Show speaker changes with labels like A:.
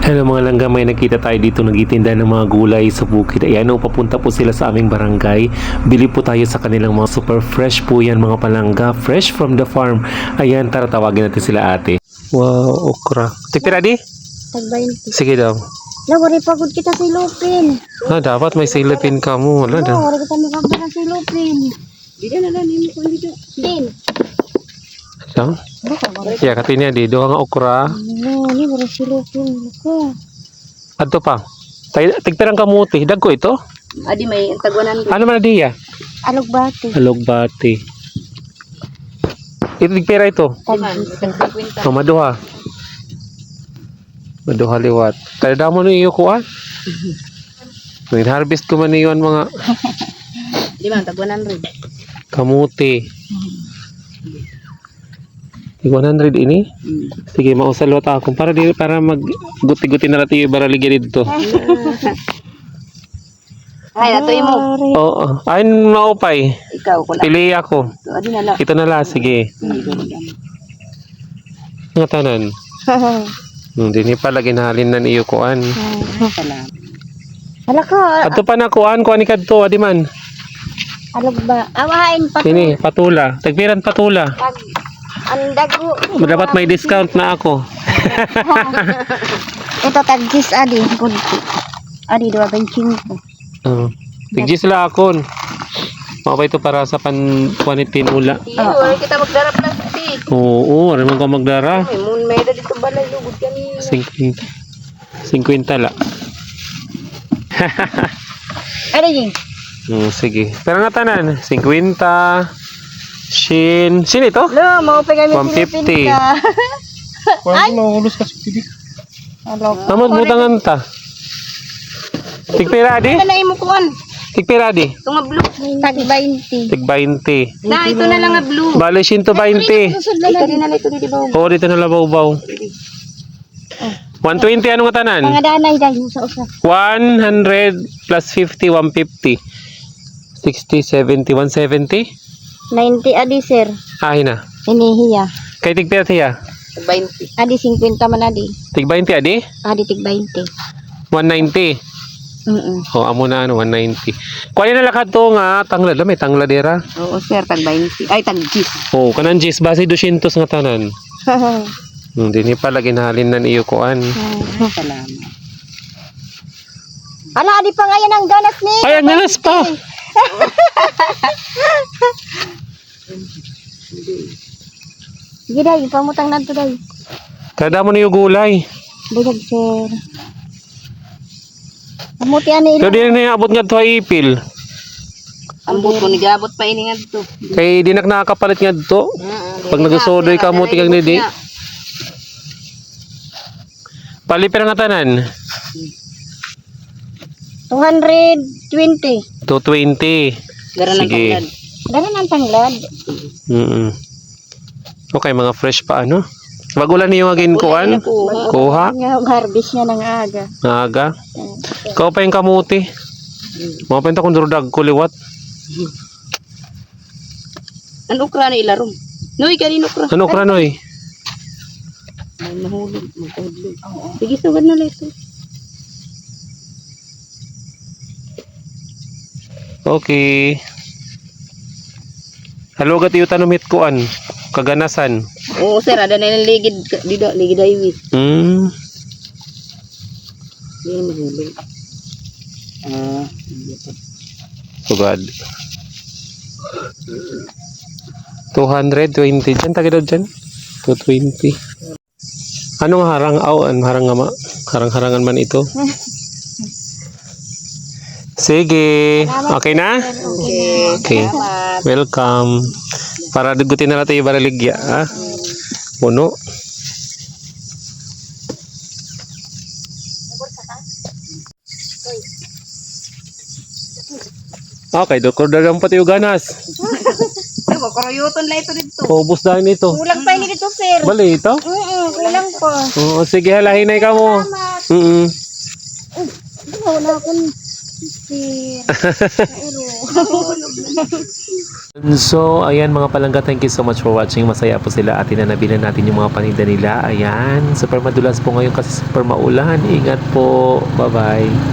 A: Hello mga langga, may nakita tayo dito nagtitinda ng mga gulay sa bukid. Ayan o, papunta po sila sa aming barangay. Bili po tayo sa kanilang mga super fresh po yan mga palangga. Fresh from the farm. Ayan, tara tawagin natin sila ate. Wow, okra. Tikpira di?
B: Tag-20.
A: Sige daw.
B: Wari pagod kita sa ilupin.
A: Dapat may silipin ka mo. Wala daw.
B: Wari kita magkakaroon sa ilupin. Hindi na lang, hindi ko dito. Din.
A: Saan? Kaya katinya di. Doha nga okra.
B: Ini wari sa ilupin.
A: Adto pa. Tigpirang kamuti. Dagko ito?
B: Adi may tagwanan.
A: Ano man na diya?
B: Alugbati.
A: Alugbati. Ito tigpira ito. Maduha. Maduha liwat. Kada mo na iyo ko harvest ko man iyon mga
B: Di man tagwanan rin.
A: kamuti. 100 ini? Sige, mausalot ako para mag-guti-guti na natin yung baraligya dito.
B: Ay, nato mo.
A: Oo. Ayun maupay.
B: Ikaw ko lang.
A: Pili ako.
B: Adi na lang.
A: Ito na lang. Sige. Nga tanan. Hindi pala ginahalin na niyo kuan.
B: Hala ka.
A: Ato pa na kuan ni kadto adi man.
B: Alugba. Awahain pa.
A: Sini, patula. Tagpiran patula.
B: Ang dago.
A: Dapat may discount na ako.
B: Ito tag-gis adi. Good. Adi 2.25.
A: Oh. Tigis la akon. Mao ito para sa panit pinula.
B: Oo, kita magdara plastic.
A: Oo, ari man ka magdara.
B: May moon may dito balay lugod kanina.
A: 50 la.
B: Ano yun?
A: Sige. Pero nga tanan, 50. Shin ito?
B: Lo, mau pegang
A: 150.
B: Ay,
C: Mahulus ka sa pidik.
B: Alo.
A: Naman butangan ta. Tigpira di?
B: Ano na imo kuan?
A: Tigpira di?
B: Ito nga blue. Tag 20.
A: Tig 20.
B: Na, ito na lang nga blue.
A: Bale 120.
B: Ito din na ito dito.
A: Oo, dito na labaw-baw. 120 ano nga tanan?
B: Mga danay dahil sa usa.
A: 100 plus 50, 150. 60, 70, 170?
B: 90 adi sir.
A: Ahin na.
B: Inihiya.
A: Kay tigpira siya?
B: 20. Adi 50 man adi.
A: Tig 20 adi?
B: Adi tig 20.
A: 190. Oh, amo na ano 190. Kuha na lakad to nga tanglad, may tangladera.
B: Oo sir, tag 20. Ay tag 10.
A: Oh, kanan jis base 200 nga tanan. Hindi ni pala ginahalin na niyo kuan.
B: Salamat. Ala, adi pa nga yan ang ganas ni.
A: Ay, ang ganas pa.
B: Sige day, pamutang na to day.
A: Kada mo niyo gulay.
B: Buyag sir. Amuti ani
A: Pero di na abot nga to ipil.
B: Ambot ko nigabot pa ini nga to.
A: Kay di na nakakapalit nga to. Pag nagsusodoy ka mo tigang nidi. Palipira nga tanan.
B: 220.
A: 220. Sige.
B: Garan ang tanglad.
A: Okay, mga fresh pa ano? Magulan niyo agin kuan? Kuha?
B: Nga harvest niya ng aga.
A: Aga. Ikaw pa yung kamuti. Mga penta kung durudag kuliwat.
B: Ano ukra na ilarom? Noy, kanino ukra?
A: Ano kranoy?
B: Ay, mahulog. Magkahulog. Sige, sugad na lito.
A: Okay. Halogat iyo tanumit kuan. Kaganasan.
B: Oo, sir. Ada na yung ligid. Ligid highway. Hindi na mahulog.
A: Sugad. 220 dyan. Tagad dyan. 220. Anong harang? Harang nga harang-harangan man ito. Sige. Okay na? Okay. Welcome. Para dugutin na natin yung baraligya. Ha? Puno. Okay, dokordagan pati yung ganas.
B: Kuroyoton lang ito dito.
A: Ubus dahil ito.
B: Kulang pa ini dito, sir.
A: Bali ito?
B: Kulang pa.
A: Oo, sige, halahin na ikaw mo.
B: Wala akong sir.
A: So, ayan mga palangga, thank you so much for watching. Masaya po sila at tinanabilan natin yung mga paninda nila. Ayan, super madulas po ngayon kasi super maulan. Ingat po. Bye-bye.